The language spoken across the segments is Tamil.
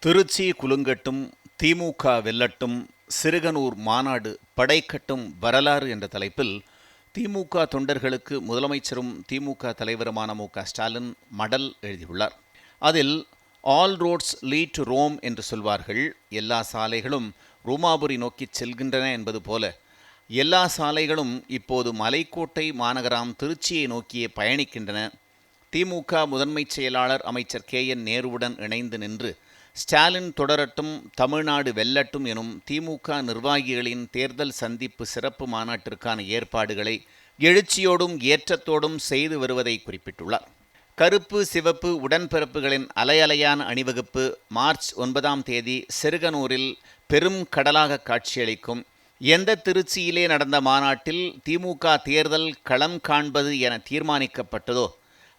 திருச்சி குலுங்கட்டும், திமுக வெல்லட்டும், சிறுகனூர் மாநாடு படைக்கட்டும் வரலாறு என்ற தலைப்பில் திமுக தொண்டர்களுக்கு முதலமைச்சரும் திமுக தலைவருமான மு.க.ஸ்டாலின் மடல் எழுதியுள்ளார். அதில் all roads lead to Rome என்று சொல்வார்கள். எல்லா சாலைகளும் ரோமாபுரி நோக்கி செல்கின்றன என்பது போல எல்லா சாலைகளும் இப்போது மலைக்கோட்டை மாநகராம் திருச்சியை நோக்கியே பயணிக்கின்றன. திமுக முதன்மை செயலாளர் அமைச்சர் கே.என். நேருவுடன் இணைந்து நின்று ஸ்டாலின் தொடரட்டும், தமிழ்நாடு வெல்லட்டும் எனும் திமுக நிர்வாகிகளின் தேர்தல் சந்திப்பு சிறப்பு மாநாட்டிற்கான ஏற்பாடுகளை எழுச்சியோடும் ஏற்றத்தோடும் செய்து வருவதை குறிப்பிட்டுள்ளார். கருப்பு சிவப்பு உடன்பிறப்புகளின் அலையலையான அணிவகுப்பு மார்ச் 9ஆம் தேதி சிறுகனூரில் பெரும் கடலாக காட்சியளிக்கும். எந்த திருச்சியிலே நடந்த மாநாட்டில் திமுக தேர்தல் களம் காண்பது என தீர்மானிக்கப்பட்டதோ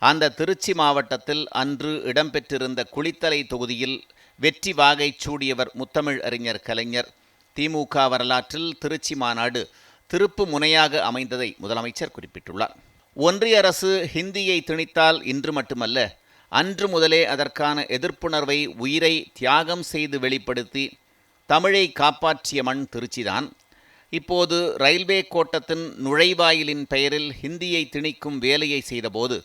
அந்த திருச்சி மாவட்டத்தில் அன்று இடம்பெற்றிருந்த குளித்தலை தொகுதியில் வெற்றி வாகை சூடியவர் முத்தமிழ் அறிஞர் கலைஞர். திமுக வரலாற்றில் திருச்சி மாநாடு திருப்பு முனையாக அமைந்ததை முதலமைச்சர் குறிப்பிட்டுள்ளார். ஒன்றிய அரசு ஹிந்தியை திணித்தால் இன்று மட்டுமல்ல, அன்று முதலே அதற்கான எதிர்ப்புணர்வை உயிரை தியாகம் செய்து வெளிப்படுத்தி தமிழை காப்பாற்றிய மண் திருச்சிதான். இப்போது ரயில்வே கோட்டத்தின் நுழைவாயிலின் பெயரில் ஹிந்தியை திணிக்கும் வேலையை செய்தபோது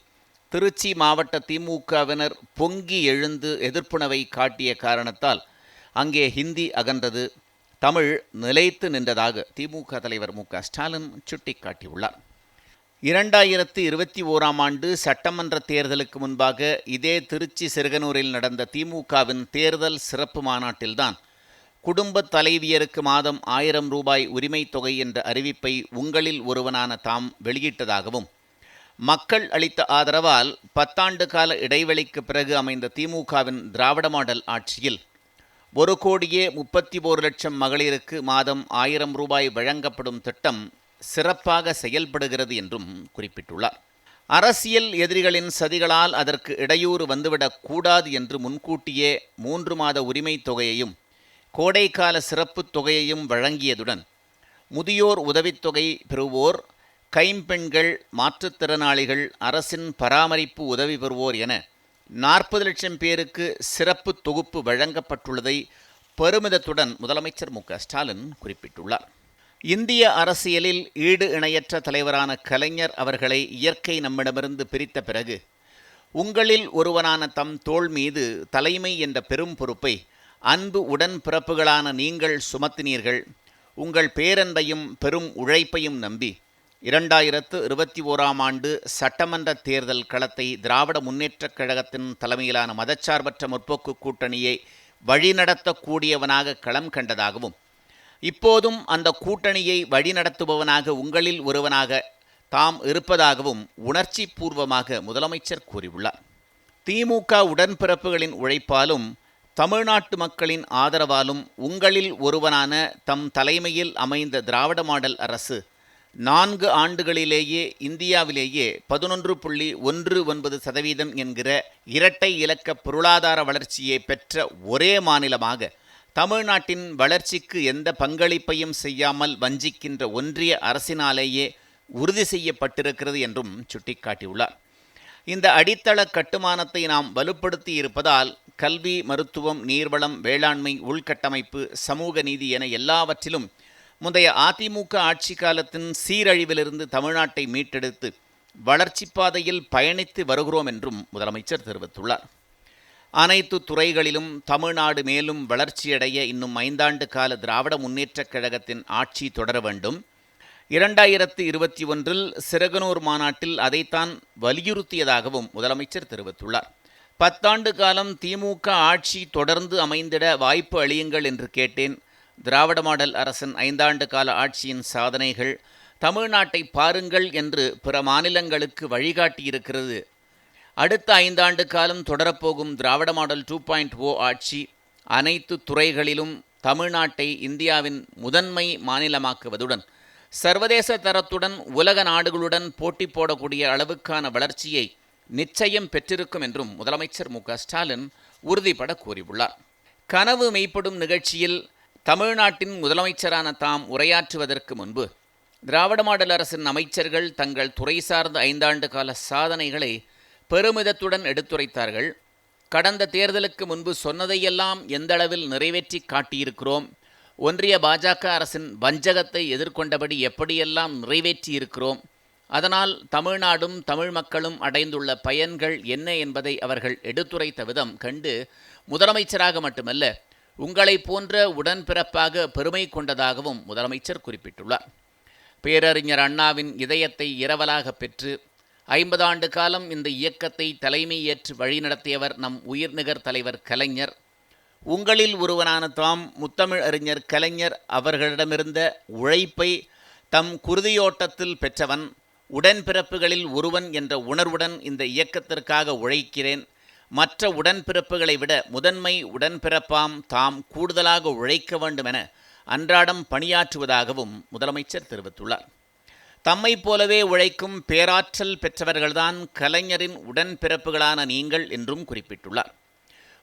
திருச்சி மாவட்ட திமுகவினர் பொங்கி எழுந்து எதிர்ப்புணவை காட்டிய காரணத்தால் அங்கே ஹிந்தி அகன்றது, தமிழ் நிலைத்து நின்றதாக திமுக தலைவர் மு.க.ஸ்டாலின் சுட்டிக்காட்டியுள்ளார். 2021ஆம் ஆண்டு சட்டமன்ற தேர்தலுக்கு முன்பாக இதே திருச்சி சிறுகனூரில் நடந்த திமுகவின் தேர்தல் சிறப்பு மாநாட்டில்தான் குடும்ப தலைவியருக்கு மாதம் 1000 ரூபாய் உரிமை தொகை என்ற அறிவிப்பை உங்களில் ஒருவனான தாம் வெளியிட்டதாகவும், மக்கள் அளித்த ஆதரவால் 10 ஆண்டு கால இடைவெளிக்கு பிறகு அமைந்த திமுகவின் திராவிட மாடல் ஆட்சியில் 1,31,00,000 மகளிருக்கு மாதம் 1000 ரூபாய் வழங்கப்படும் திட்டம் சிறப்பாக செயல்படுகிறது என்றும் குறிப்பிட்டுள்ளார். அரசியல் எதிரிகளின் சதிகளால் அதற்கு இடையூறு வந்துவிடக் கூடாது என்று முன்கூட்டியே 3 மாத உரிமை தொகையையும் கோடைக்கால சிறப்பு தொகையையும் வழங்கியதுடன் முதியோர் உதவித்தொகை பெறுவோர், கைம்பெண்கள், மாற்றுத்திறனாளிகள், அரசின் பராமரிப்பு உதவி பெறுவோர் என 40 லட்சம் பேருக்கு சிறப்பு தொகுப்பு வழங்கப்பட்டுள்ளதை பெருமிதத்துடன் முதலமைச்சர் மு.க.ஸ்டாலின் குறிப்பிட்டுள்ளார். இந்திய அரசியலில் ஈடு இணையற்ற தலைவரான கலைஞர் அவர்களை இயற்கை நம்மிடமிருந்து பிரித்த பிறகு உங்களில் ஒருவனான தம் தோள் மீது தலைமை என்ற பெரும் பொறுப்பை அன்பு உடன் பிறப்புகளான நீங்கள் சுமத்தினீர்கள். உங்கள் பேரன்பையும் பெரும் உழைப்பையும் நம்பி 2021ஆம் ஆண்டு சட்டமன்ற தேர்தல் களத்தை திராவிட முன்னேற்றக் கழகத்தின் தலைமையிலான மதச்சார்பற்ற முற்போக்கு கூட்டணியை வழிநடத்தக்கூடியவனாக களம் கண்டதாகவும், இப்போதும் அந்த கூட்டணியை வழிநடத்துபவனாக உங்களில் ஒருவனாக தாம் இருப்பதாகவும் உணர்ச்சி பூர்வமாக முதலமைச்சர் கூறியுள்ளார். திமுக உடன்பிறப்புகளின் உழைப்பாலும் தமிழ்நாட்டு மக்களின் ஆதரவாலும் உங்களில் ஒருவனான தம் தலைமையில் அமைந்த திராவிட மாடல் அரசு 4 ஆண்டுகளிலேயே இந்தியாவிலேயே 11.19% என்கிற இரட்டை இலக்க பொருளாதார வளர்ச்சியை பெற்ற ஒரே மாநிலமாக, தமிழ்நாட்டின் வளர்ச்சிக்கு எந்த பங்களிப்பையும் செய்யாமல் வஞ்சிக்கின்ற ஒன்றிய அரசினாலேயே உறுதி செய்யப்பட்டிருக்கிறது என்றும் சுட்டிக்காட்டியுள்ளார். இந்த அடித்தள கட்டுமானத்தை நாம் வலுப்படுத்தி இருப்பதால் கல்வி, மருத்துவம், நீர்வளம், வேளாண்மை, உள்கட்டமைப்பு, சமூக நீதி என எல்லாவற்றிலும் முந்தைய அதிமுக ஆட்சி காலத்தின் சீரழிவிலிருந்து தமிழ்நாட்டை மீட்டெடுத்து வளர்ச்சி பாதையில் பயணித்து வருகிறோம் என்றும் முதலமைச்சர் தெரிவித்துள்ளார். அனைத்து துறைகளிலும் தமிழ்நாடு மேலும் வளர்ச்சியடைய இன்னும் 5 ஆண்டு கால திராவிட முன்னேற்றக் கழகத்தின் ஆட்சி தொடர வேண்டும். 2021இல் சிறுகனூர் மாநாட்டில் அதைத்தான் வலியுறுத்தியதாகவும் முதலமைச்சர் தெரிவித்துள்ளார். 10 ஆண்டு காலம் திமுக ஆட்சி தொடர்ந்து அமைந்திட வாய்ப்பு அளியுங்கள் என்று கேட்டேன். திராவிட மாடல் அரசின் 5 ஆண்டு கால ஆட்சியின் சாதனைகள் தமிழ்நாட்டை பாருங்கள் என்று பிற மாநிலங்களுக்கு வழிகாட்டியிருக்கிறது. அடுத்த 5 ஆண்டு காலம் தொடரப்போகும் திராவிட மாடல் 2.0 ஆட்சி அனைத்து துறைகளிலும் தமிழ்நாட்டை இந்தியாவின் முதன்மை மாநிலமாக்குவதுடன் சர்வதேச தரத்துடன் உலக நாடுகளுடன் போட்டி போடக்கூடிய அளவுக்கான வளர்ச்சியை நிச்சயம் பெற்றிருக்கும் என்றும் முதலமைச்சர் மு.க.ஸ்டாலின் உறுதிபட கூறியுள்ளார். கனவு மெய்ப்படும் நிகழ்ச்சியில் தமிழ்நாட்டின் முதலமைச்சரான தாம் உரையாற்றுவதற்கு முன்பு திராவிட மாடல் அரசின் அமைச்சர்கள் தங்கள் துறை சார்ந்த 5 ஆண்டு கால சாதனைகளை பெருமிதத்துடன் எடுத்துரைத்தார்கள். கடந்த தேர்தலுக்கு முன்பு சொன்னதையெல்லாம் எந்தளவில் நிறைவேற்றி காட்டியிருக்கிறோம். ஒன்றிய பாஜக அரசின் வஞ்சகத்தை எதிர்கொண்டபடி எப்படியெல்லாம் நிறைவேற்றியிருக்கிறோம். அதனால் தமிழ்நாடும் தமிழ் மக்களும் அடைந்துள்ள பயன்கள் என்ன என்பதை அவர்கள் எடுத்துரைத்த விதம் கண்டு முதலமைச்சராக மட்டுமல்ல, உங்களைப் போன்ற உடன்பிறப்பாக பெருமை கொண்டதாகவும் முதலமைச்சர் குறிப்பிட்டுள்ளார். பேரறிஞர் அண்ணாவின் இதயத்தை இரவலாக பெற்று 50 ஆண்டு காலம் இந்த இயக்கத்தை தலைமை ஏற்று வழிநடத்தியவர் நம் உயிர்நிகர் தலைவர் கலைஞர். உங்களில் ஒருவனான தாம் முத்தமிழ் அறிஞர் கலைஞர் அவர்களிடமிருந்த உழைப்பை தம் குருதியோட்டத்தில் பெற்றவன். உடன்பிறப்புகளில் ஒருவன் என்ற உணர்வுடன் இந்த இயக்கத்திற்காக உழைக்கிறேன். மற்ற உடன்பிறப்புகளை விட முதன்மை உடன்பிறப்பாம் தாம் கூடுதலாக உழைக்க வேண்டுமென அன்றாடம் பணியாற்றுவதாகவும் முதலமைச்சர் தெரிவித்துள்ளார். தம்மை போலவே உழைக்கும் பேராற்றல் பெற்றவர்கள்தான் கலைஞரின் உடன்பிறப்புகளான நீங்கள் என்றும் குறிப்பிட்டுள்ளார்.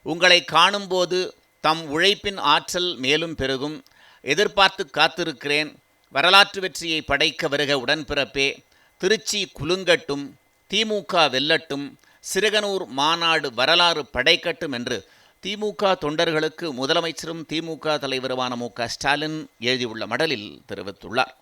உங்களை காணும்போது தம் உழைப்பின் ஆற்றல் மேலும் பெருகும். எதிர்பார்த்து காத்திருக்கிறேன். வரலாற்று வெற்றியை படைக்க வருக உடன்பிறப்பே. திருச்சி குலுங்கட்டும், திமுக வெல்லட்டும், சிறுகனூர் மாநாடு வரலாறு படைக்கட்டும் என்று திமுக தொண்டர்களுக்கு முதலமைச்சரும் திமுக தலைவருமான மு.க. ஸ்டாலின் எழுதியுள்ள மடலில் தெரிவித்துள்ளார்.